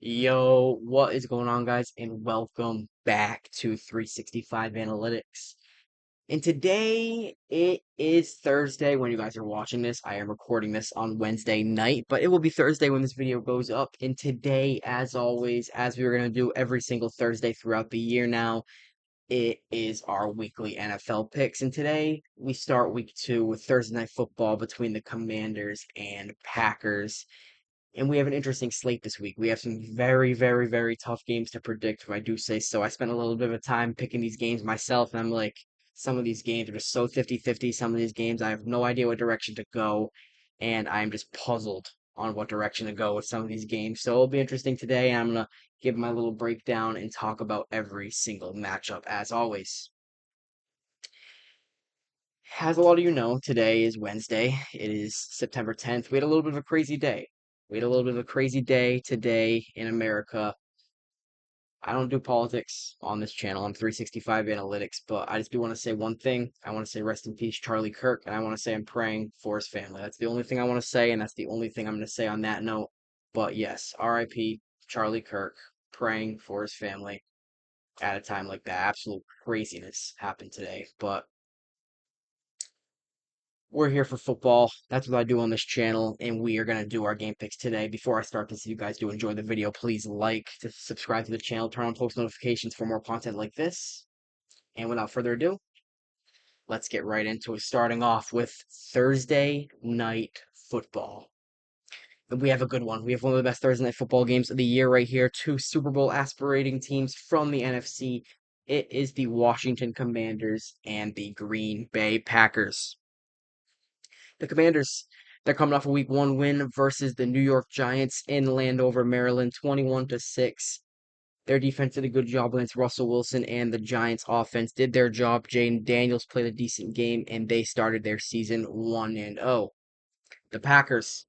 Yo, what is going on, guys? And welcome back to 365 Analytics. And today it is Thursday when you guys are watching this. I am recording this on Wednesday night, but it will be Thursday when this video goes up. And today, as always, as we are going to do every single Thursday throughout the year now, it is our weekly NFL picks. And today we start week 2 with Thursday night football between the Commanders and Packers. And we have an interesting slate this week. We have some very, very, very tough games to predict, if I do say so. I spent a little bit of time picking these games myself, and I'm like, some of these games are just so 50-50. Some of these games, I have no idea what direction to go, and I'm just puzzled on what direction to go with some of these games. So it'll be interesting today, and I'm going to give my little breakdown and talk about every single matchup, as always. As a lot of you know, today is Wednesday. It is September 10th. We had a little bit of a crazy day. We had a little bit of a crazy day today in America. I don't do politics on this channel. I'm 365 Analytics, but I just do want to say one thing. I want to say rest in peace, Charlie Kirk, and I want to say I'm praying for his family. That's the only thing I want to say, and that's the only thing I'm going to say on that note. But yes, RIP, Charlie Kirk, praying for his family at a time like that. Absolute craziness happened today, but we're here for football. That's what I do on this channel, and we are going to do our game picks today. Before I start this, if you guys do enjoy the video, please like, to subscribe to the channel, turn on post notifications for more content like this. And without further ado, let's get right into it, starting off with Thursday night football. And we have a good one. We have one of the best Thursday night football games of the year right here. Two Super Bowl aspirating teams from the NFC. It is the Washington Commanders and the Green Bay Packers. The Commanders, they're coming off a week 1 win versus the New York Giants in Landover, Maryland, 21-6. Their defense did a good job against Russell Wilson, and the Giants offense did their job. Jayden Daniels played a decent game, and they started their season 1-0. The Packers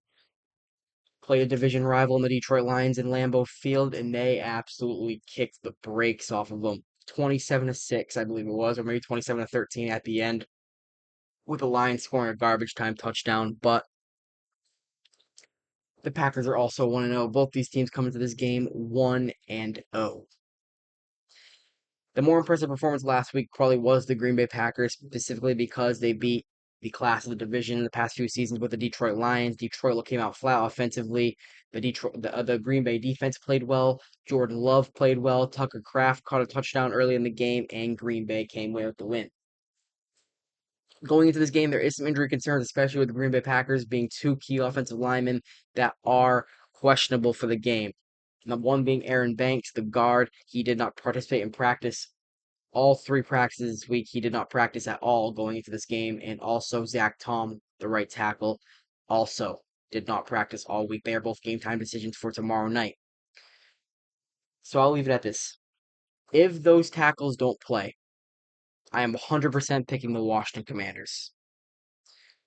play a division rival in the Detroit Lions in Lambeau Field, and they absolutely kicked the brakes off of them. 27-6, I believe it was, or maybe 27-13 at the end, with the Lions scoring a garbage time touchdown. But the Packers are also 1-0. Both these teams come into this game 1-0. The more impressive performance last week probably was the Green Bay Packers, specifically because they beat the class of the division in the past few seasons with the Detroit Lions. Detroit came out flat offensively. The Green Bay defense played well. Jordan Love played well. Tucker Kraft caught a touchdown early in the game, and Green Bay came away with the win. Going into this game, there is some injury concerns, especially with the Green Bay Packers being two key offensive linemen that are questionable for the game. Number one being Aaron Banks, the guard. He did not participate in practice all 3 practices this week. He did not practice at all going into this game. And also Zach Tom, the right tackle, also did not practice all week. They are both game time decisions for tomorrow night. So I'll leave it at this. If those tackles don't play, I am 100% picking the Washington Commanders.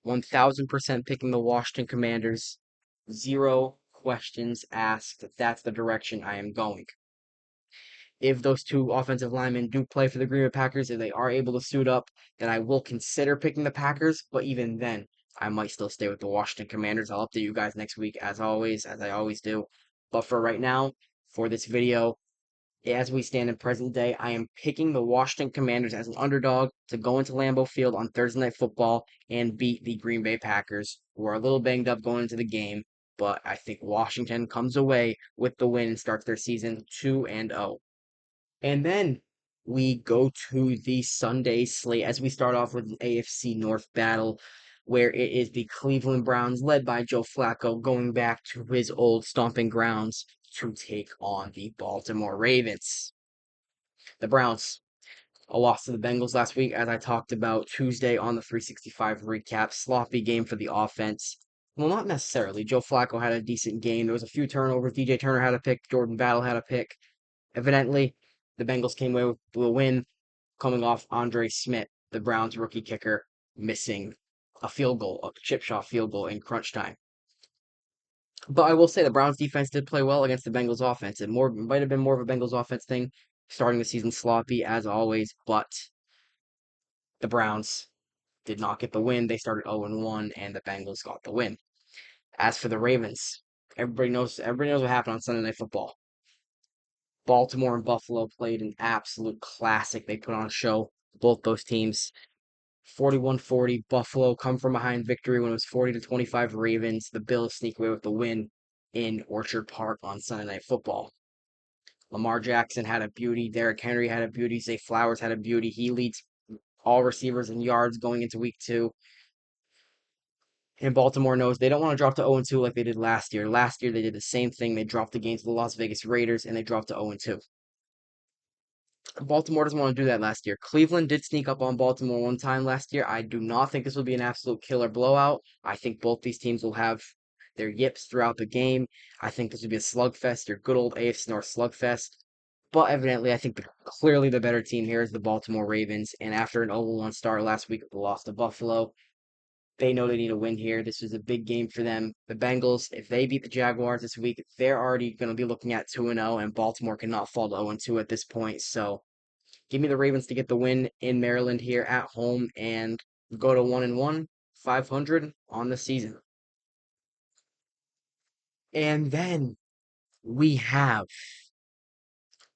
1000% picking the Washington Commanders. Zero questions asked. That's the direction I am going. If those two offensive linemen do play for the Green Bay Packers, if they are able to suit up, then I will consider picking the Packers. But even then, I might still stay with the Washington Commanders. I'll update you guys next week, as always, as I always do. But for right now, for this video, as we stand in present day, I am picking the Washington Commanders as an underdog to go into Lambeau Field on Thursday Night Football and beat the Green Bay Packers, who are a little banged up going into the game. But I think Washington comes away with the win and starts their season 2-0. And then we go to the Sunday slate as we start off with an AFC North battle where it is the Cleveland Browns led by Joe Flacco going back to his old stomping grounds to take on the Baltimore Ravens. The Browns, a loss to the Bengals last week, as I talked about Tuesday on the 365 recap. Sloppy game for the offense. Well, not necessarily. Joe Flacco had a decent game. There was a few turnovers. DJ Turner had a pick. Jordan Battle had a pick. Evidently, the Bengals came away with a win coming off Andre Smith, the Browns rookie kicker, missing a field goal, a chip shot field goal in crunch time. But I will say the Browns defense did play well against the Bengals offense. It might have been more of a Bengals offense thing, starting the season sloppy as always, but the Browns did not get the win. They started 0-1, and the Bengals got the win. As for the Ravens, everybody knows what happened on Sunday Night Football. Baltimore and Buffalo played an absolute classic. They put on a show, both those teams. 41-40, Buffalo come from behind victory when it was 40-25 Ravens. The Bills sneak away with the win in Orchard Park on Sunday Night Football. Lamar Jackson had a beauty. Derrick Henry had a beauty. Zay Flowers had a beauty. He leads all receivers in yards going into week 2. And Baltimore knows they don't want to drop to 0-2 like they did last year. Last year, they did the same thing. They dropped the game to the Las Vegas Raiders, and they dropped to 0-2. Baltimore doesn't want to do that last year. Cleveland did sneak up on Baltimore one time last year. I do not think this will be an absolute killer blowout. I think both these teams will have their yips throughout the game. I think this will be a slugfest, your good old AFC North slugfest. But evidently, I think clearly the better team here is the Baltimore Ravens. And after an 0-1 start last week with the loss to Buffalo, they know they need a win here. This is a big game for them. The Bengals, if they beat the Jaguars this week, they're already going to be looking at 2-0, and Baltimore cannot fall to 0-2 at this point. So give me the Ravens to get the win in Maryland here at home and go to 1-1, 500 on the season. And then we have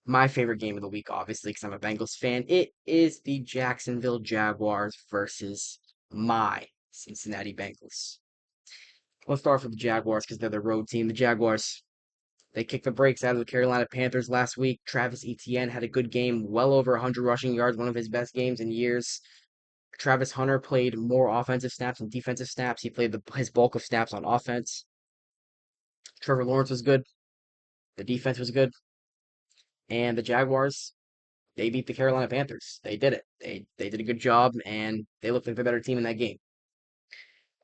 my favorite game of the week, obviously, because I'm a Bengals fan. It is the Jacksonville Jaguars versus my Cincinnati Bengals. Let's start off with the Jaguars because they're the road team. The Jaguars, they kicked the brakes out of the Carolina Panthers last week. Travis Etienne had a good game, well over 100 rushing yards, one of his best games in years. Travis Hunter played more offensive snaps than defensive snaps. He played his bulk of snaps on offense. Trevor Lawrence was good. The defense was good. And the Jaguars, they beat the Carolina Panthers. They did it. They did a good job, and they looked like the better team in that game.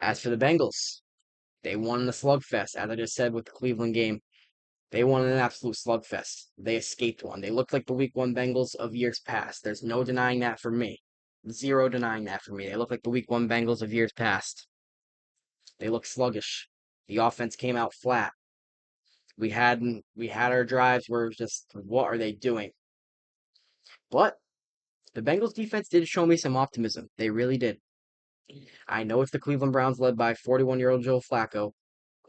As for the Bengals, they won in a slugfest, as I just said with the Cleveland game. They won an absolute slugfest. They escaped one. They looked like the Week 1 Bengals of years past. There's no denying that for me. Zero denying that for me. They look like the Week 1 Bengals of years past. They look sluggish. The offense came out flat. We had our drives where it was just, what are they doing? But the Bengals defense did show me some optimism. They really did. I know it's the Cleveland Browns led by 41-year-old Joe Flacco,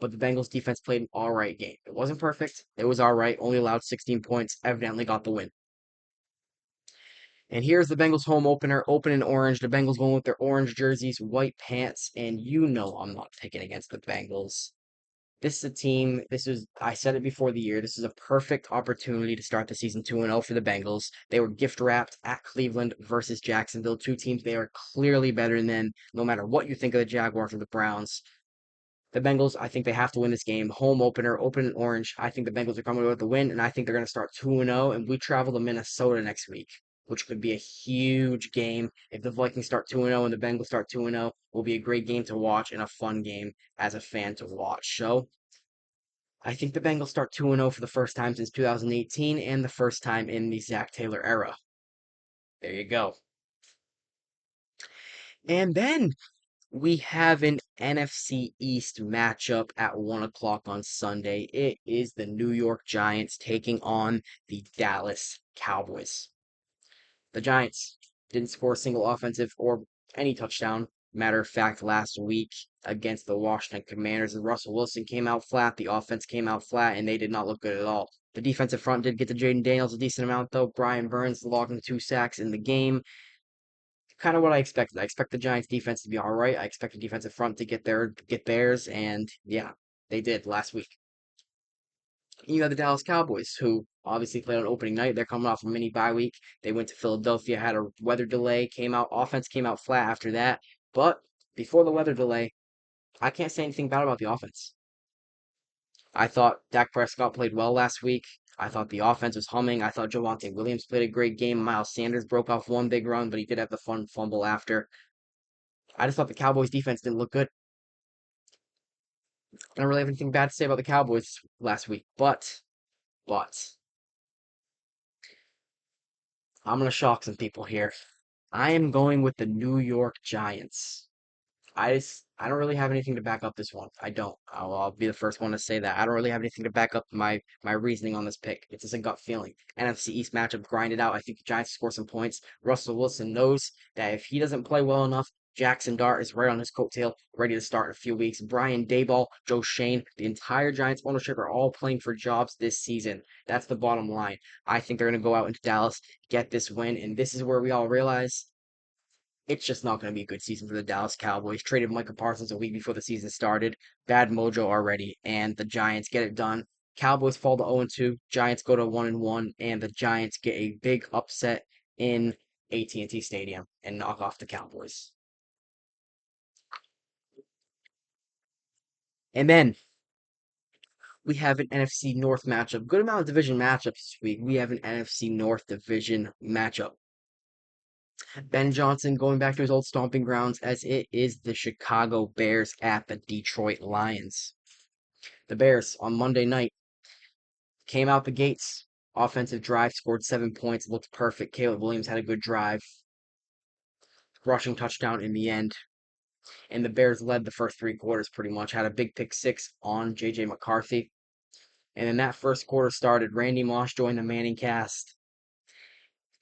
but the Bengals defense played an all right game. It wasn't perfect. It was all right. Only allowed 16 points. Evidently got the win. And here's the Bengals home opener, open in orange. The Bengals going with their orange jerseys, white pants, and you know I'm not picking against the Bengals. This is a team, I said it before the year, this is a perfect opportunity to start the season 2-0 for the Bengals. They were gift wrapped at Cleveland versus Jacksonville, two teams they are clearly better than, no matter what you think of the Jaguars or the Browns. The Bengals, I think they have to win this game. Home opener, open in orange. I think the Bengals are coming away with the win, and I think they're going to start 2-0, and we travel to Minnesota next week, which could be a huge game. If the Vikings start 2-0 and the Bengals start 2-0, will be a great game to watch and a fun game as a fan to watch. So, I think the Bengals start 2-0 for the first time since 2018 and the first time in the Zach Taylor era. There you go. And then we have an NFC East matchup at 1 o'clock on Sunday. It is the New York Giants taking on the Dallas Cowboys. The Giants didn't score a single offensive or any touchdown. Matter of fact, last week against the Washington Commanders, and Russell Wilson came out flat. The offense came out flat, and they did not look good at all. The defensive front did get to Jaden Daniels a decent amount, though. Brian Burns logging 2 sacks in the game. Kind of what I expected. I expect the Giants defense to be all right. I expect the defensive front to get theirs, and yeah, they did last week. You have the Dallas Cowboys, who obviously played on opening night. They're coming off a mini bye week. They went to Philadelphia, had a weather delay, offense came out flat after that. But before the weather delay, I can't say anything bad about the offense. I thought Dak Prescott played well last week. I thought the offense was humming. I thought Javonte Williams played a great game. Miles Sanders broke off one big run, but he did have the fun fumble after. I just thought the Cowboys defense didn't look good. I don't really have anything bad to say about the Cowboys last week, but I'm gonna shock some people here. I am going with the New York Giants. I don't really have anything to back up this one. I don't. I'll be the first one to say that. I don't really have anything to back up my reasoning on this pick. It's just a gut feeling. NFC East matchup grinded out. I think the Giants score some points. Russell Wilson knows that if he doesn't play well enough, Jackson Dart is right on his coattail, ready to start in a few weeks. Brian Daboll, Joe Shane, the entire Giants ownership are all playing for jobs this season. That's the bottom line. I think they're going to go out into Dallas, get this win, and this is where we all realize it's just not going to be a good season for the Dallas Cowboys. Traded Micah Parsons a week before the season started. Bad mojo already, and the Giants get it done. Cowboys fall to 0-2. Giants go to 1-1, and the Giants get a big upset in AT&T Stadium and knock off the Cowboys. And then we have an NFC North matchup. Good amount of division matchups this week. We have an NFC North division matchup. Ben Johnson going back to his old stomping grounds as it is the Chicago Bears at the Detroit Lions. The Bears on Monday night came out the gates. Offensive drive, scored 7 points, looked perfect. Caleb Williams had a good drive, rushing touchdown in the end. And the Bears led the first 3 quarters pretty much. Had a big pick six on J.J. McCarthy. And then that first quarter started. Randy Moss joined the Manning cast.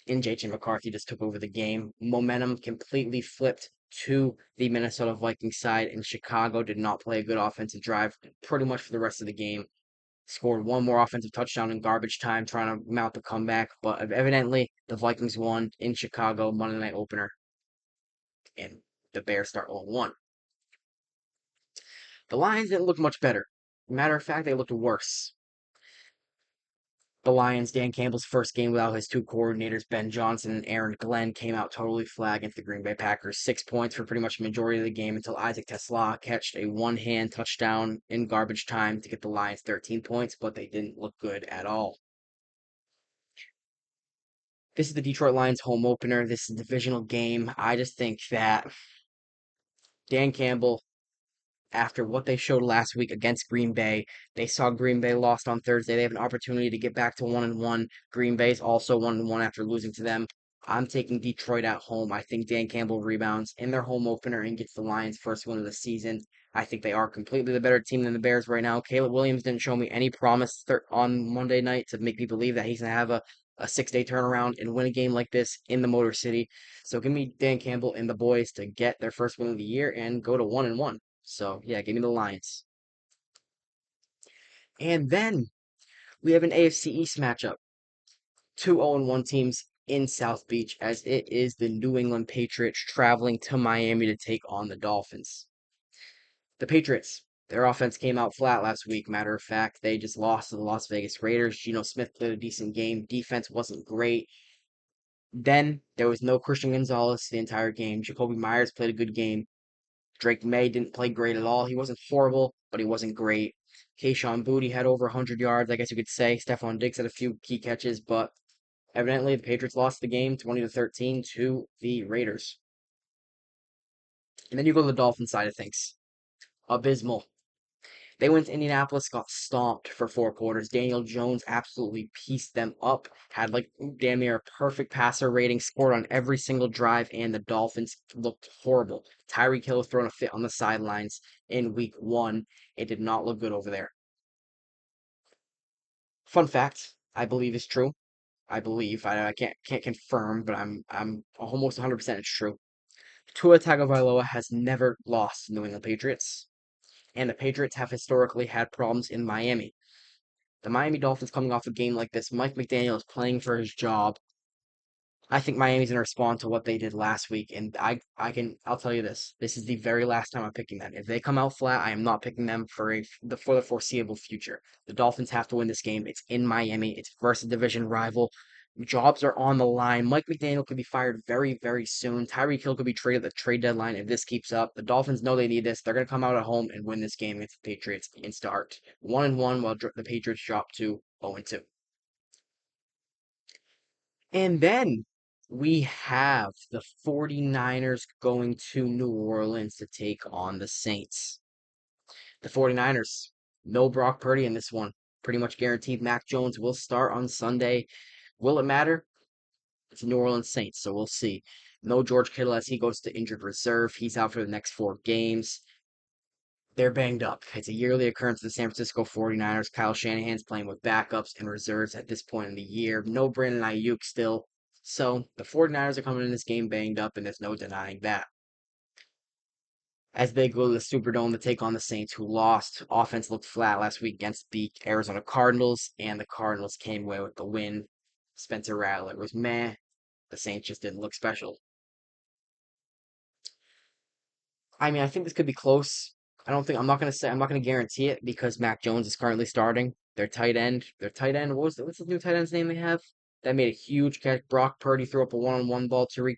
And J.J. McCarthy just took over the game. Momentum completely flipped to the Minnesota Vikings side, and Chicago did not play a good offensive drive pretty much for the rest of the game. Scored one more offensive touchdown in garbage time, trying to mount the comeback, but evidently the Vikings won in Chicago Monday night opener, and the Bears start 0-1. The Lions didn't look much better. Matter of fact, they looked worse. The Lions, Dan Campbell's first game without his two coordinators, Ben Johnson and Aaron Glenn, came out totally flat against the Green Bay Packers. 6 points for pretty much the majority of the game until Isaac TeSlaa catched a one-hand touchdown in garbage time to get the Lions 13 points, but they didn't look good at all. This is the Detroit Lions home opener. This is a divisional game. I just think that Dan Campbell, after what they showed last week against Green Bay. They saw Green Bay lost on Thursday. They have an opportunity to get back to 1-1. Green Bay's also 1-1 after losing to them. I'm taking Detroit at home. I think Dan Campbell rebounds in their home opener and gets the Lions' first win of the season. I think they are completely the better team than the Bears right now. Caleb Williams didn't show me any promise on Monday night to make me believe that he's going to have a 6-day turnaround and win a game like this in the Motor City. So give me Dan Campbell and the boys to get their first win of the year and go to 1-1. So yeah, give me the Lions. And then we have an AFC East matchup. Two 0-1 teams in South Beach, as it is the New England Patriots traveling to Miami to take on the Dolphins. The Patriots, their offense came out flat last week. Matter of fact, they just lost to the Las Vegas Raiders. Geno Smith played a decent game. Defense wasn't great. Then there was no Christian Gonzalez the entire game. Jacoby Myers played a good game. Drake May didn't play great at all. He wasn't horrible, but he wasn't great. Kayshon Boutte had over 100 yards, I guess you could say. Stephon Diggs had a few key catches, but evidently the Patriots lost the game 20-13 to the Raiders. And then you go to the Dolphins side of things. Abysmal. They went to Indianapolis, got stomped for 4 quarters. Daniel Jones absolutely pieced them up, had like damn near a perfect passer rating, scored on every single drive, and the Dolphins looked horrible. Tyreek Hill throwing a fit on the sidelines in week 1. It did not look good over there. Fun fact, I believe is true. I believe. I can't confirm, but I'm almost 100% it's true. Tua Tagovailoa has never lost to New England Patriots, and the Patriots have historically had problems in Miami. The Miami Dolphins coming off a game like this, Mike McDaniel is playing for his job. I think Miami's going to respond to what they did last week, and I'll tell you this: this is the very last time I'm picking them. If they come out flat, I am not picking them for the foreseeable future. The Dolphins have to win this game. It's in Miami. It's versus division rival. Jobs are on the line. Mike McDaniel could be fired very, very soon. Tyreek Hill could be traded at the trade deadline if this keeps up. The Dolphins know they need this. They're going to come out at home and win this game against the Patriots and start 1-1 while the Patriots drop to 0-2. And then we have the 49ers going to New Orleans to take on the Saints. The 49ers, no Brock Purdy in this one. Pretty much guaranteed Mac Jones will start on Sunday. Will it matter? It's New Orleans Saints, so we'll see. No George Kittle as he goes to injured reserve. He's out for the next 4 games. They're banged up. It's a yearly occurrence for the San Francisco 49ers. Kyle Shanahan's playing with backups and reserves at this point in the year. No Brandon Ayuk still. So the 49ers are coming in this game banged up, and there's no denying that. as they go to the Superdome to take on the Saints, who lost. Offense looked flat last week against the Arizona Cardinals, and the Cardinals came away with the win. Spencer Rattler was meh. The Saints just didn't look special. I mean, I think this could be close. I'm not gonna say, I'm not gonna guarantee it because Mac Jones is currently starting. Their tight end, what's the new tight end's name they have? That made a huge catch. Brock Purdy threw up a one-on-one ball. Tariq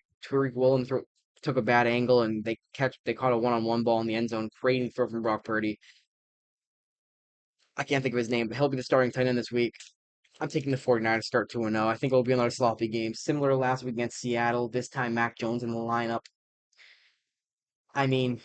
Woolen took a bad angle and they caught a one-on-one ball in the end zone. Crazy throw from Brock Purdy. I can't think of his name, but he'll be the starting tight end this week. I'm taking the 49ers to start 2-0. I think it'll be another sloppy game, similar to last week against Seattle. This time, Mac Jones in the lineup. I mean,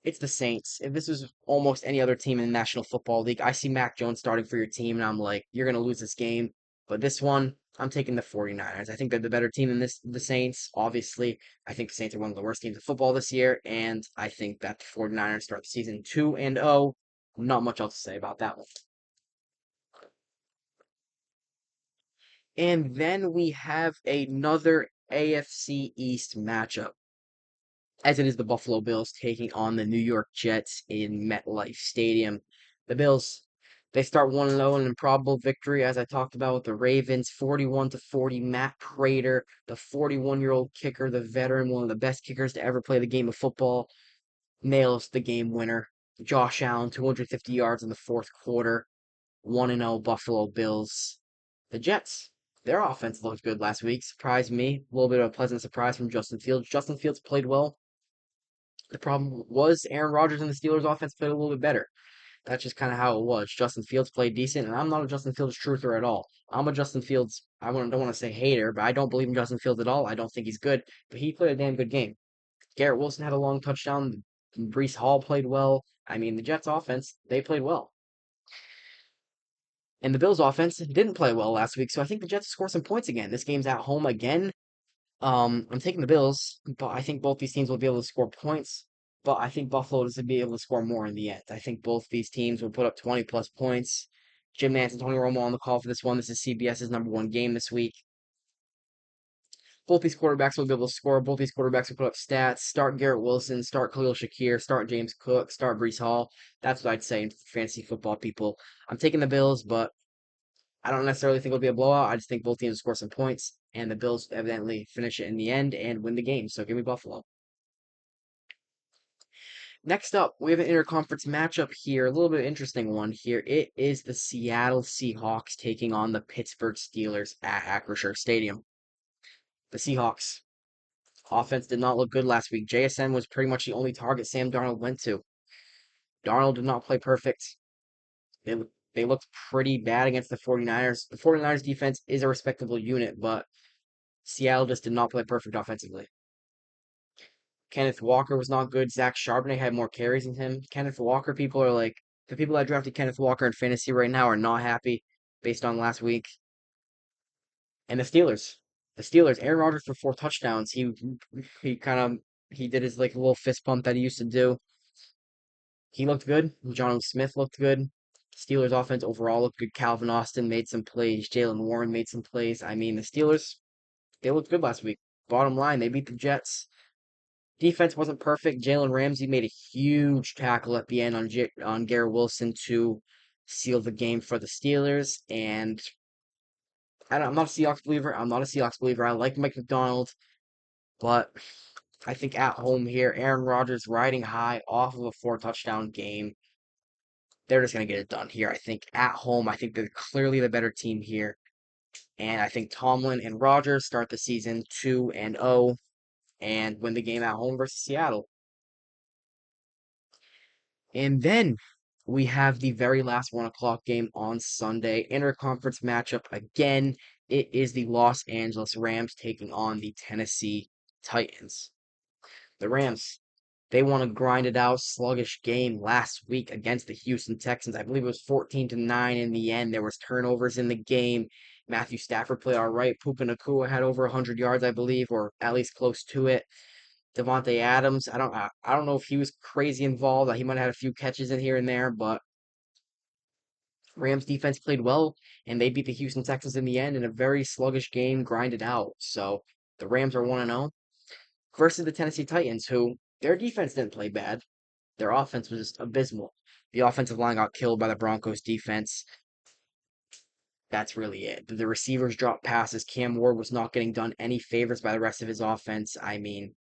it's the Saints. If this was almost any other team in the National Football League, I see Mac Jones starting for your team, and I'm like, you're going to lose this game. But this one, I'm taking the 49ers. I think they're the better team than the Saints. Obviously, I think the Saints are one of the worst teams in football this year, and I think that the 49ers start the season 2-0. Not much else to say about that one. And then we have another AFC East matchup, as it is the Buffalo Bills taking on the New York Jets in MetLife Stadium. The Bills, they start 1-0 in an improbable victory, as I talked about with the Ravens, 41-40. Matt Prater, the 41-year-old kicker, the veteran, one of the best kickers to ever play the game of football, nails the game winner. Josh Allen, 250 yards in the fourth quarter. 1-0 Buffalo Bills. The Jets, their offense looked good last week. Surprised me. A little bit of a pleasant surprise from Justin Fields. Justin Fields played well. The problem was Aaron Rodgers and the Steelers offense played a little bit better. That's just kind of how it was. Justin Fields played decent, and I'm not a Justin Fields truther at all. I'm a Justin Fields, don't want to say hater, but I don't believe in Justin Fields at all. I don't think he's good, but he played a damn good game. Garrett Wilson had a long touchdown. Breece Hall played well. I mean, the Jets offense, they played well. And the Bills offense didn't play well last week, so I think the Jets score some points again. This game's at home again. I'm taking the Bills, but I think both these teams will be able to score points. But I think Buffalo is going to be able to score more in the end. I think both these teams will put up 20 plus points. Jim Nantz and Tony Romo on the call for this one. This is CBS's number one game this week. Both these quarterbacks will be able to score. Both these quarterbacks will put up stats. Start Garrett Wilson, start Khalil Shakir, start James Cook, start Breece Hall. That's what I'd say in fantasy football, people. I'm taking the Bills, but I don't necessarily think it'll be a blowout. I just think both teams score some points, and the Bills evidently finish it in the end and win the game. So give me Buffalo. Next up, we have an interconference matchup here, a little bit interesting one here. It is the Seattle Seahawks taking on the Pittsburgh Steelers at Acrisure Stadium. The Seahawks offense did not look good last week. JSN was pretty much the only target Sam Darnold went to. Darnold did not play perfect. They they looked pretty bad against the 49ers. The 49ers defense is a respectable unit, but Seattle just did not play perfect offensively. Kenneth Walker was not good. Zach Charbonnet had more carries than him. Kenneth Walker, people are like, the people that drafted Kenneth Walker in fantasy right now are not happy based on last week. And the Steelers, Aaron Rodgers for 4 touchdowns. He kind of he did his like little fist pump that he used to do. He looked good. John Smith looked good. Steelers offense overall looked good. Calvin Austin made some plays. Jalen Warren made some plays. I mean, the Steelers, they looked good last week. Bottom line, they beat the Jets. Defense wasn't perfect. Jalen Ramsey made a huge tackle at the end on Garrett Wilson to seal the game for the Steelers. And I'm not a Seahawks believer. I'm not a Seahawks believer. I like Mike McDonald, but I think at home here, Aaron Rodgers riding high off of a 4 touchdown game. They're just gonna get it done here. I think at home, I think they're clearly the better team here. And I think Tomlin and Rodgers start the season 2-0 and win the game at home versus Seattle. And then we have the very last 1 o'clock game on Sunday. Interconference matchup again. It is the Los Angeles Rams taking on the Tennessee Titans. The Rams, they won a grinded out, sluggish game last week against the Houston Texans. I believe it was 14-9 in the end. There was turnovers in the game. Matthew Stafford played all right. Puka Nacua had over 100 yards, I believe, or at least close to it. Devontae Adams. I don't know if he was crazy involved. He might have had a few catches in here and there, but Rams defense played well, and they beat the Houston Texans in the end in a very sluggish game, grinded out. So the Rams are 1-0 versus the Tennessee Titans, who Their defense didn't play bad. Their offense was just abysmal. The offensive line got killed by the Broncos defense. That's really it. The receivers dropped passes. Cam Ward was not getting done any favors by the rest of his offense. I mean,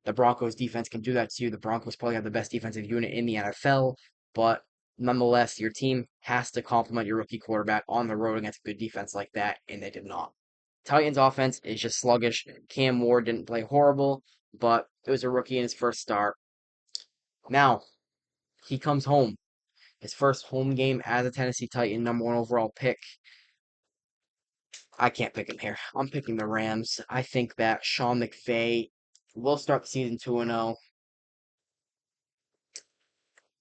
the Broncos defense can do that to you. The Broncos probably have the best defensive unit in the NFL, but nonetheless, your team has to complement your rookie quarterback on the road against a good defense like that, and they did not. Titans offense is just sluggish. Cam Ward didn't play horrible, but it was a rookie in his first start. Now, he comes home. His first home game as a Tennessee Titan, number one overall pick. I can't pick him here. I'm picking the Rams. I think that Sean McVay will start the season 2-0.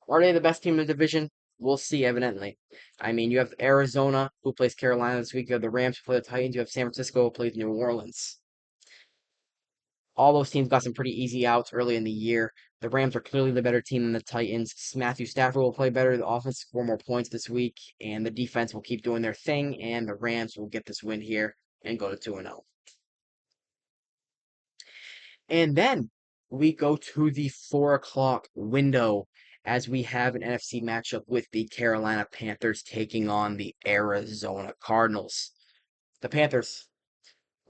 Are they the best team in the division? We'll see, evidently. I mean, you have Arizona, who plays Carolina this week. You have the Rams, who play the Titans. You have San Francisco, who plays New Orleans. All those teams got some pretty easy outs early in the year. The Rams are clearly the better team than the Titans. Matthew Stafford will play better. The offense will score more points this week, and the defense will keep doing their thing, and the Rams will get this win here and go to 2-0. And then we go to the 4 o'clock window as we have an NFC matchup with the Carolina Panthers taking on the Arizona Cardinals. The Panthers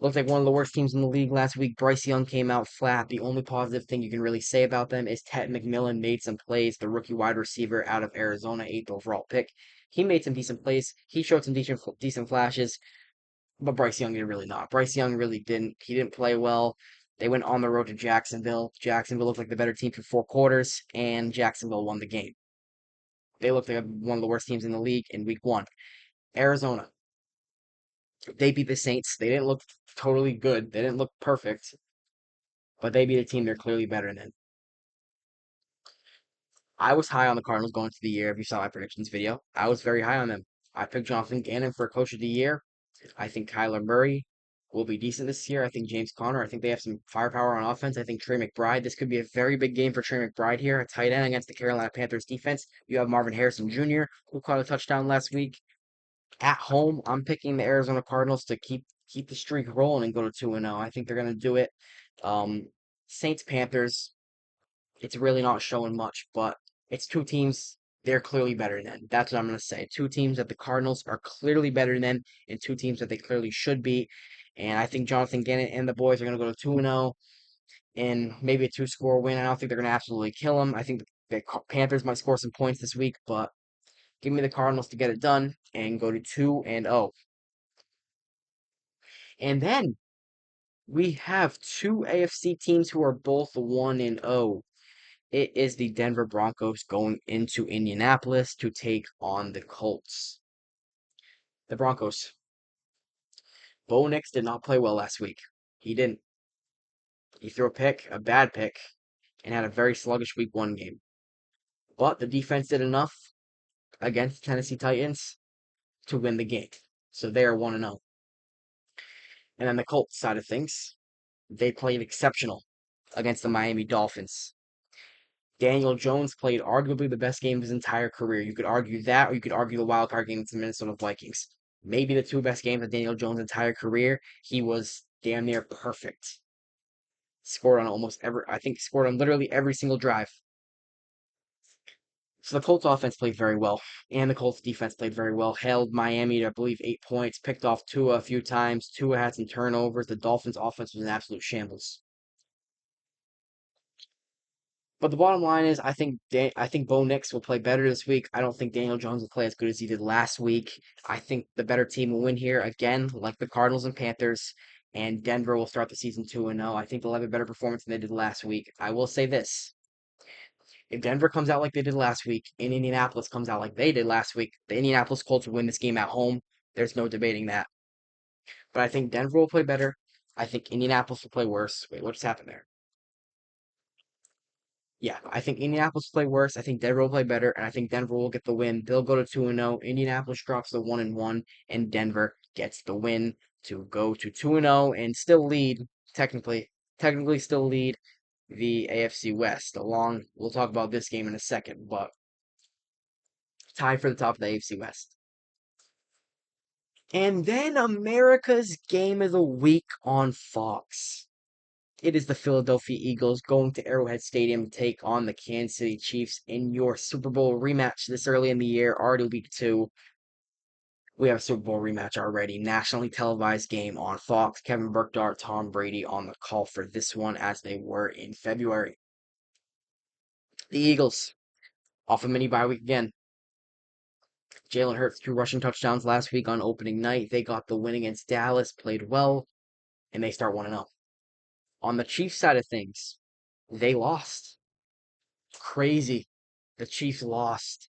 looked like one of the worst teams in the league last week. Bryce Young came out flat. The only positive thing you can really say about them is Ted McMillan made some plays, the rookie wide receiver out of Arizona, 8th overall pick. He made some decent plays. He showed some decent flashes. But Bryce Young did really not. Bryce Young really didn't. He didn't play well. They went on the road to Jacksonville. Jacksonville looked like the better team for 4 quarters, and Jacksonville won the game. They looked like one of the worst teams in the league in week one. Arizona, they beat the Saints. They didn't look totally good. They didn't look perfect, but they beat a team they're clearly better than. I was high on the Cardinals going into the year. If you saw my predictions video, I was very high on them. I picked Jonathan Gannon for Coach of the Year. I think Kyler Murray will be decent this year. I think James Conner. I think they have some firepower on offense. I think Trey McBride. This could be a very big game for Trey McBride here, a tight end against the Carolina Panthers defense. You have Marvin Harrison Jr., who caught a touchdown last week. At home, I'm picking the Arizona Cardinals to keep the streak rolling and go to 2-0. I think they're gonna do it. Um, Saints Panthers. It's really not showing much, but it's two teams they're clearly better than. That's what I'm going to say. Two teams that the Cardinals are clearly better than, and two teams that they clearly should be. And I think Jonathan Gannon and the boys are going to go to 2-0 and maybe a two-score win. I don't think they're going to absolutely kill them. I think the Panthers might score some points this week, but give me the Cardinals to get it done and go to 2-0. And then we have two AFC teams who are both 1-0. It is the Denver Broncos going into Indianapolis to take on the Colts. The Broncos. Bo Nix did not play well last week. He didn't. He threw a bad pick, and had a very sluggish week one game. But the defense did enough against the Tennessee Titans to win the game. So they are 1-0. And then the Colts side of things, they played exceptional against the Miami Dolphins. Daniel Jones played arguably the best game of his entire career. You could argue that, or you could argue the wild card game against the Minnesota Vikings. Maybe the two best games of Daniel Jones' entire career. He was damn near perfect. Scored on I think scored on literally every single drive. So the Colts offense played very well, and the Colts defense played very well. Held Miami to, I believe, 8 points. Picked off Tua a few times. Tua had some turnovers. The Dolphins offense was an absolute shambles. But the bottom line is, I think Bo Nix will play better this week. I don't think Daniel Jones will play as good as he did last week. I think the better team will win here again, like the Cardinals and Panthers. And Denver will start the season 2-0. I think they'll have a better performance than they did last week. I will say this: if Denver comes out like they did last week, and Indianapolis comes out like they did last week, the Indianapolis Colts will win this game at home. There's no debating that. But I think Denver will play better. I think Indianapolis will play worse. Wait, what just happened there? Yeah, I think Indianapolis will play worse. I think Denver will play better, and I think Denver will get the win. They'll go to 2-0. Indianapolis drops the 1-1, and Denver gets the win to go to 2-0 and still lead technically still lead the AFC West. Along, we'll talk about this game in a second, but tied for the top of the AFC West. And then America's Game of the Week on Fox. It is the Philadelphia Eagles going to Arrowhead Stadium to take on the Kansas City Chiefs in your Super Bowl rematch this early in the year, already week 2. We have a Super Bowl rematch already. Nationally televised game on Fox. Kevin Burkhardt, Tom Brady on the call for this one as they were in February. The Eagles off a mini bye week again. Jalen Hurts 2 rushing touchdowns last week on opening night. They got the win against Dallas, played well, and they start 1-0. On the Chiefs side of things, they lost. Crazy. The Chiefs lost.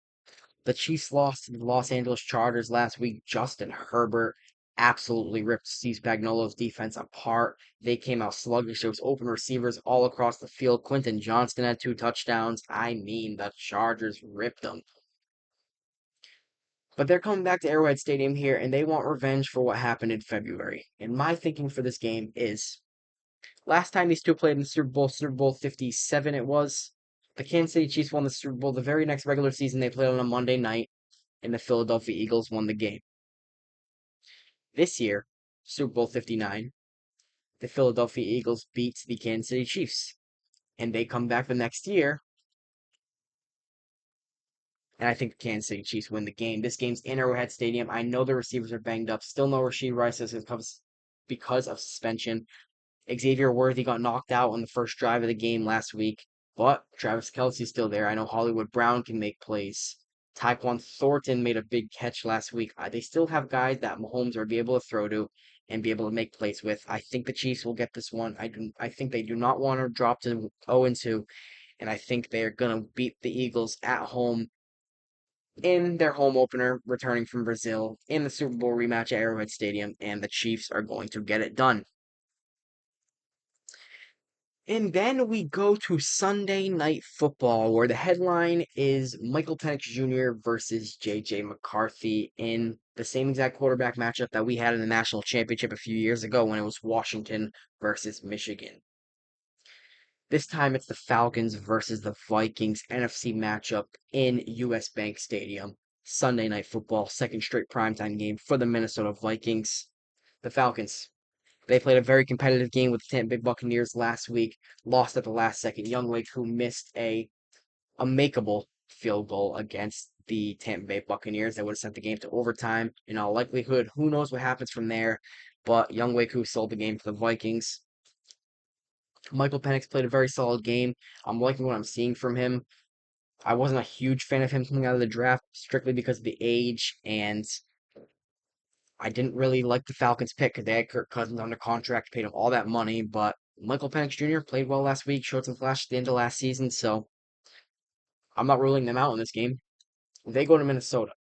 The Chiefs lost to the Los Angeles Chargers last week. Justin Herbert absolutely ripped Steve Spagnuolo's defense apart. They came out sluggish. There was open receivers all across the field. Quentin Johnston had 2 touchdowns. I mean, the Chargers ripped them. But they're coming back to Arrowhead Stadium here, and they want revenge for what happened in February. And my thinking for this game is last time these two played in the Super Bowl 57 it was, the Kansas City Chiefs won the Super Bowl. The very next regular season, they played on a Monday night, and the Philadelphia Eagles won the game. This year, Super Bowl 59, the Philadelphia Eagles beat the Kansas City Chiefs. And they come back the next year, and I think the Kansas City Chiefs win the game. This game's in Arrowhead Stadium. I know the receivers are banged up. Still no Rashee Rice because of suspension. Xavier Worthy got knocked out on the first drive of the game last week, but Travis Kelce's still there. I know Hollywood Brown can make plays. Tyquan Thornton made a big catch last week. They still have guys that Mahomes will be able to throw to and be able to make plays with. I think the Chiefs will get this one. I think they do not want to drop to 0-2, and I think they are going to beat the Eagles at home in their home opener, returning from Brazil in the Super Bowl rematch at Arrowhead Stadium, and the Chiefs are going to get it done. And then we go to Sunday Night Football, where the headline is Michael Penix Jr. versus J.J. McCarthy in the same exact quarterback matchup that we had in the national championship a few years ago when it was Washington versus Michigan. This time it's the Falcons versus the Vikings NFC matchup in US Bank Stadium. Sunday Night Football, second straight primetime game for the Minnesota Vikings. The Falcons, they played a very competitive game with the Tampa Bay Buccaneers last week, lost at the last second. Younghoe Koo missed a makeable field goal against the Tampa Bay Buccaneers that would have sent the game to overtime. In all likelihood, who knows what happens from there, but Younghoe Koo sold the game for the Vikings. Michael Penix played a very solid game. I'm liking what I'm seeing from him. I wasn't a huge fan of him coming out of the draft strictly because of the age, and I didn't really like the Falcons pick because they had Kirk Cousins under contract, paid him all that money. But Michael Penix Jr. played well last week, showed some flash at the end of last season, so I'm not ruling them out in this game. They go to Minnesota,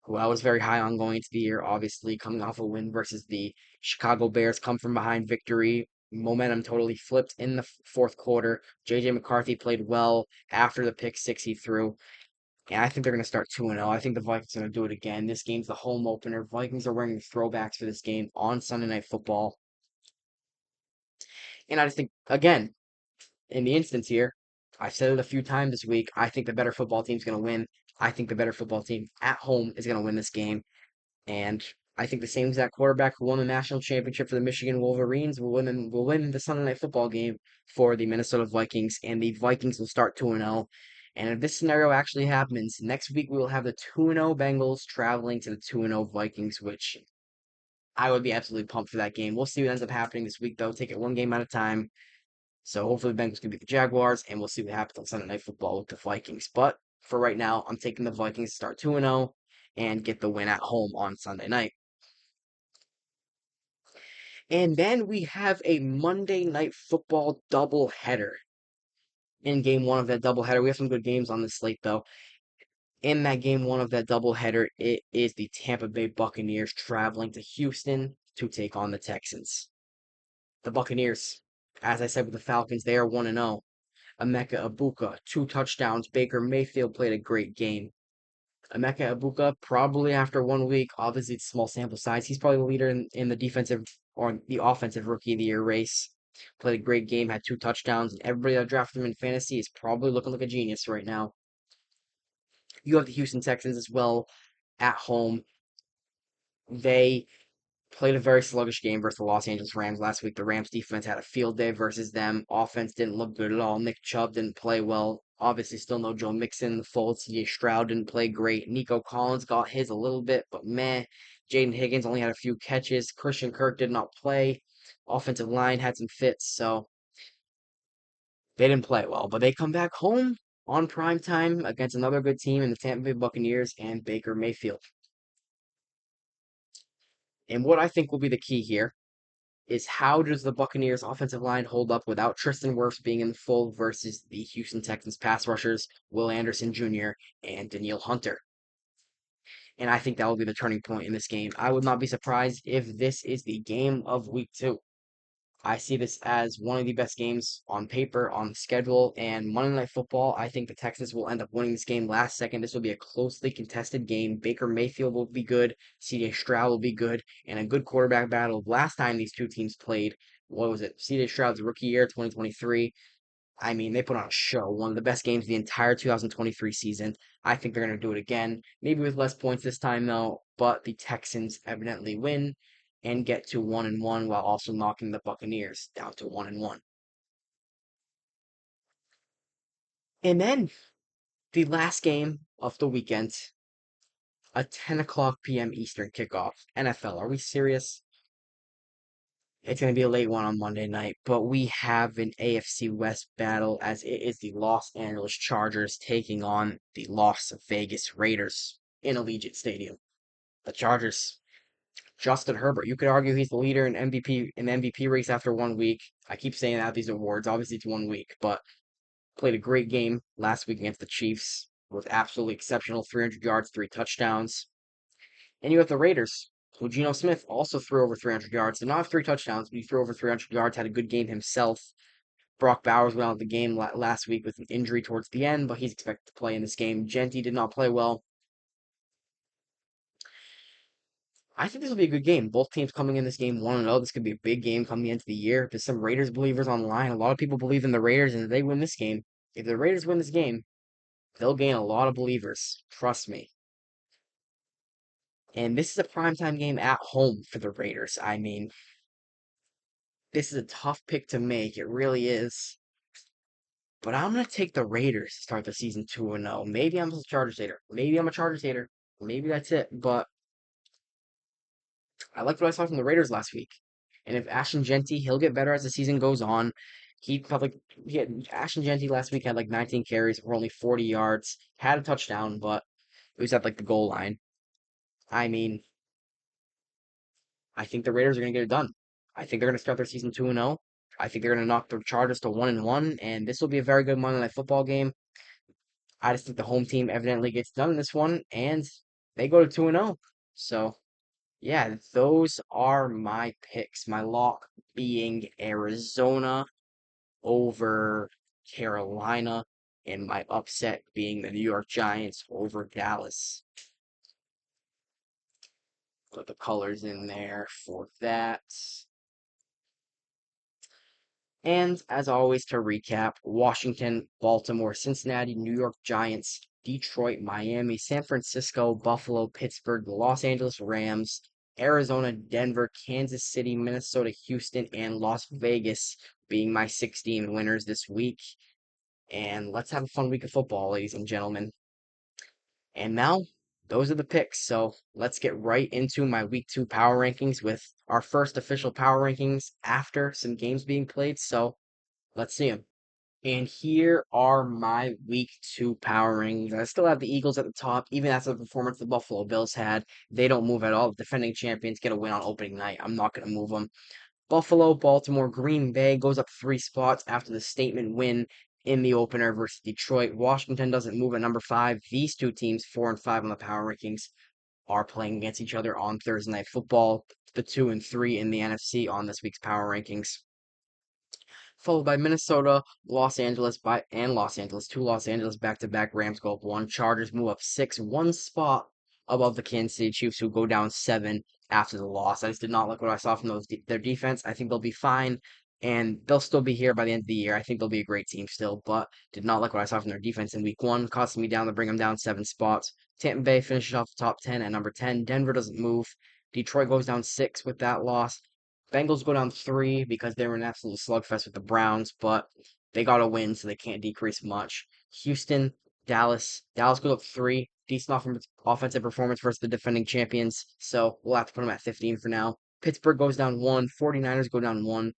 who I was very high on going into the year, obviously coming off a win versus the Chicago Bears, come from behind victory. Momentum totally flipped in the fourth quarter. J.J. McCarthy played well after the pick six he threw. And I think they're going to start 2-0. I think the Vikings are going to do it again. This game's the home opener. Vikings are wearing throwbacks for this game on Sunday Night Football. And I just think, again, in the instance here, I've said it a few times this week. I think the better football team's going to win. I think the better football team at home is going to win this game. And I think the same exact quarterback who won the national championship for the Michigan Wolverines will win the Sunday Night Football game for the Minnesota Vikings. And the Vikings will start 2-0. And if this scenario actually happens, next week we will have the 2-0 Bengals traveling to the 2-0 Vikings, which I would be absolutely pumped for that game. We'll see what ends up happening this week, though. Take it one game at a time. So hopefully the Bengals can beat the Jaguars, and we'll see what happens on Sunday Night Football with the Vikings. But for right now, I'm taking the Vikings to start 2-0 and get the win at home on Sunday night. And then we have a Monday Night Football doubleheader. In game one of that doubleheader, we have some good games on the slate, though. In that game one of that doubleheader, it is the Tampa Bay Buccaneers traveling to Houston to take on the Texans. The Buccaneers, as I said with the Falcons, they are 1-0. Emeka Egbuka, 2 touchdowns. Baker Mayfield played a great game. Emeka Egbuka, probably after 1 week, obviously it's small sample size, he's probably the leader in the defensive or the offensive rookie of the year race. Played a great game, had 2 touchdowns, and everybody that drafted him in fantasy is probably looking like a genius right now. You have the Houston Texans as well at home. They Played a very sluggish game versus the Los Angeles Rams last week. The Rams defense had a field day versus them. Offense didn't look good at all. Nick Chubb didn't play well. Obviously, still no Joe Mixon in the fold. CJ Stroud didn't play great. Nico Collins got his a little bit, but meh. Jaden Higgins only had a few catches. Christian Kirk did not play. Offensive line had some fits, so they didn't play well. But they come back home on prime time against another good team in the Tampa Bay Buccaneers and Baker Mayfield. And what I think will be the key here is how does the Buccaneers offensive line hold up without Tristan Wirfs being in the fold versus the Houston Texans pass rushers, Will Anderson Jr. and Danielle Hunter. And I think that will be the turning point in this game. I would not be surprised if this is the game of week 2. I see this as one of the best games on paper, on the schedule, and Monday Night Football. I think the Texans will end up winning this game last second. This will be a closely contested game. Baker Mayfield will be good, CJ Stroud will be good, and a good quarterback battle. Last time these two teams played, what was it? CJ Stroud's rookie year, 2023. I mean, they put on a show, one of the best games of the entire 2023 season. I think they're going to do it again, maybe with less points this time though, but the Texans evidently win and get to 1-1 while also knocking the Buccaneers down to 1-1. And then the last game of the weekend, a 10 o'clock p.m. Eastern kickoff. NFL, are we serious? It's going to be a late one on Monday night, but we have an AFC West battle as it is the Los Angeles Chargers taking on the Las Vegas Raiders in Allegiant Stadium. The Chargers, Justin Herbert, you could argue he's the leader in MVP race after 1 week. I keep saying that these awards, obviously it's 1 week, but played a great game last week against the Chiefs with absolutely exceptional 300 yards, 3 touchdowns. And you have the Raiders, who Geno Smith also threw over 300 yards. Did not have 3 touchdowns, but he threw over 300 yards, had a good game himself. Brock Bowers went out of the game last week with an injury towards the end, but he's expected to play in this game. Genty did not play well. I think this will be a good game. Both teams coming in this game 1-0. This could be a big game coming into the year. There's some Raiders believers online. A lot of people believe in the Raiders, and if they win this game, if the Raiders win this game, they'll gain a lot of believers. Trust me. And this is a primetime game at home for the Raiders. I mean, this is a tough pick to make. It really is. But I'm going to take the Raiders to start the season 2-0. Maybe I'm a Chargers hater. Maybe I'm a Chargers hater. Maybe that's it. But I liked what I saw from the Raiders last week. And if Ashton Genty, he'll get better as the season goes on. Ashton Genty last week had like 19 carries for only 40 yards, had a touchdown, but it was at like the goal line. I mean, I think the Raiders are going to get it done. I think they're going to start their season 2-0. I think they're going to knock the Chargers to 1-1, and this will be a very good Monday Night Football game. I just think the home team evidently gets done in this one, and they go to 2-0. So, yeah, those are my picks. My lock being Arizona over Carolina, and my upset being the New York Giants over Dallas. Put the colors in there for that. And as always, to recap, Washington, Baltimore, Cincinnati, New York Giants, Detroit, Miami, San Francisco, Buffalo, Pittsburgh, the Los Angeles Rams, Arizona, Denver, Kansas City, Minnesota, Houston, and Las Vegas being my 16 winners this week. And let's have a fun week of football, ladies and gentlemen. And now, those are the picks. So let's get right into my week 2 power rankings with our first official power rankings after some games being played. So let's see them. And here are my week 2 power rankings. I still have the Eagles at the top, even after the performance the Buffalo Bills had. They don't move at all. The defending champions get a win on opening night. I'm not going to move them. Buffalo, Baltimore, Green Bay goes up 3 spots after the statement win in the opener versus Detroit. Washington doesn't move at number 5. These two teams, 4 and 5 on the power rankings, are playing against each other on Thursday Night Football. The 2 and 3 in the NFC on this week's power rankings. Followed by Minnesota, Los Angeles, Los Angeles. 2 Los Angeles back-to-back. Rams go up 1. Chargers move up 6, 1 spot above the Kansas City Chiefs, who go down 7 after the loss. I just did not like what I saw from their defense. I think they'll be fine, and they'll still be here by the end of the year. I think they'll be a great team still, but did not like what I saw from their defense in week 1, costing me down to bring them down 7 spots. Tampa Bay finishes off the top 10 at number 10. Denver doesn't move. Detroit goes down 6 with that loss. Bengals go down 3 because they were an absolute slugfest with the Browns, but they got a win, so they can't decrease much. Houston, Dallas. Dallas goes up 3. Decent offensive performance versus the defending champions, so we'll have to put them at 15 for now. Pittsburgh goes down 1. 49ers go down 1.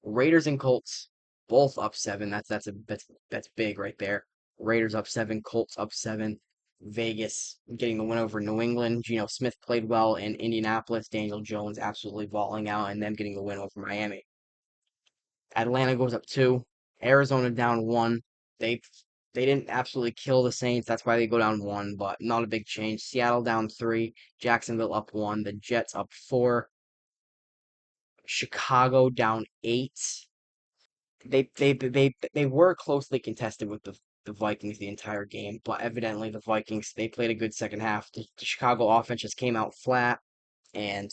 Raiders and Colts both up 7. That's big right there. Raiders up 7, Colts up 7. Vegas getting the win over New England. Geno Smith played well in Indianapolis. Daniel Jones absolutely balling out, and them getting the win over Miami. Atlanta goes up 2. Arizona down 1. They they didn't absolutely kill the Saints. That's why they go down 1, but not a big change. Seattle down 3. Jacksonville up 1. The Jets up 4. Chicago down 8. They were closely contested with the Vikings the entire game, but evidently the Vikings they played a good second half. The Chicago offense just came out flat, and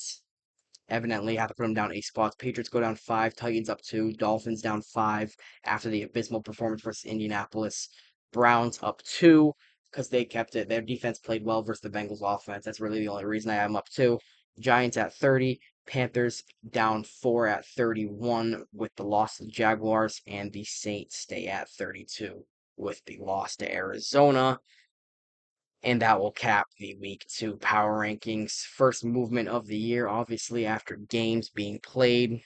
evidently had to put them down 8 spots. Patriots go down 5, Titans up 2, Dolphins down 5 after the abysmal performance versus Indianapolis. Browns up 2 because they kept it. Their defense played well versus the Bengals offense. That's really the only reason I have them up 2. Giants at 30, Panthers down 4 at 31 with the loss to the Jaguars, and the Saints stay at 32 with the loss to Arizona. And that will cap the week 2 power rankings. First movement of the year, obviously, after games being played.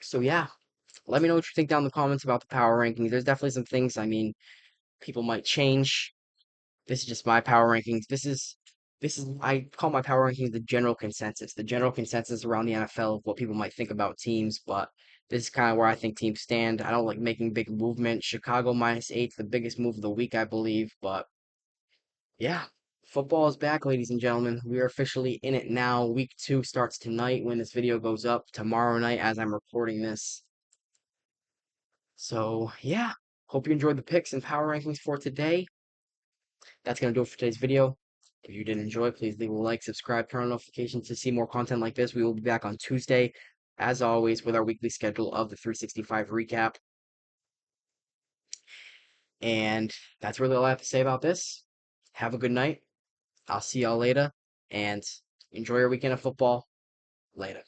So, yeah, let me know what you think down in the comments about the power rankings. There's definitely some things, people might change. This is just my power rankings. I call my power rankings the general consensus. The general consensus around the NFL of what people might think about teams, but this is kind of where I think teams stand. I don't like making big movements. Chicago -8 is the biggest move of the week, I believe, but yeah, football is back, ladies and gentlemen. We are officially in it now. Week 2 starts tonight when this video goes up, tomorrow night as I'm recording this. So, yeah, hope you enjoyed the picks and power rankings for today. That's going to do it for today's video. If you did enjoy, please leave a like, subscribe, turn on notifications to see more content like this. We will be back on Tuesday, as always, with our weekly schedule of the 365 recap. And that's really all I have to say about this. Have a good night. I'll see y'all later, and enjoy your weekend of football. Later.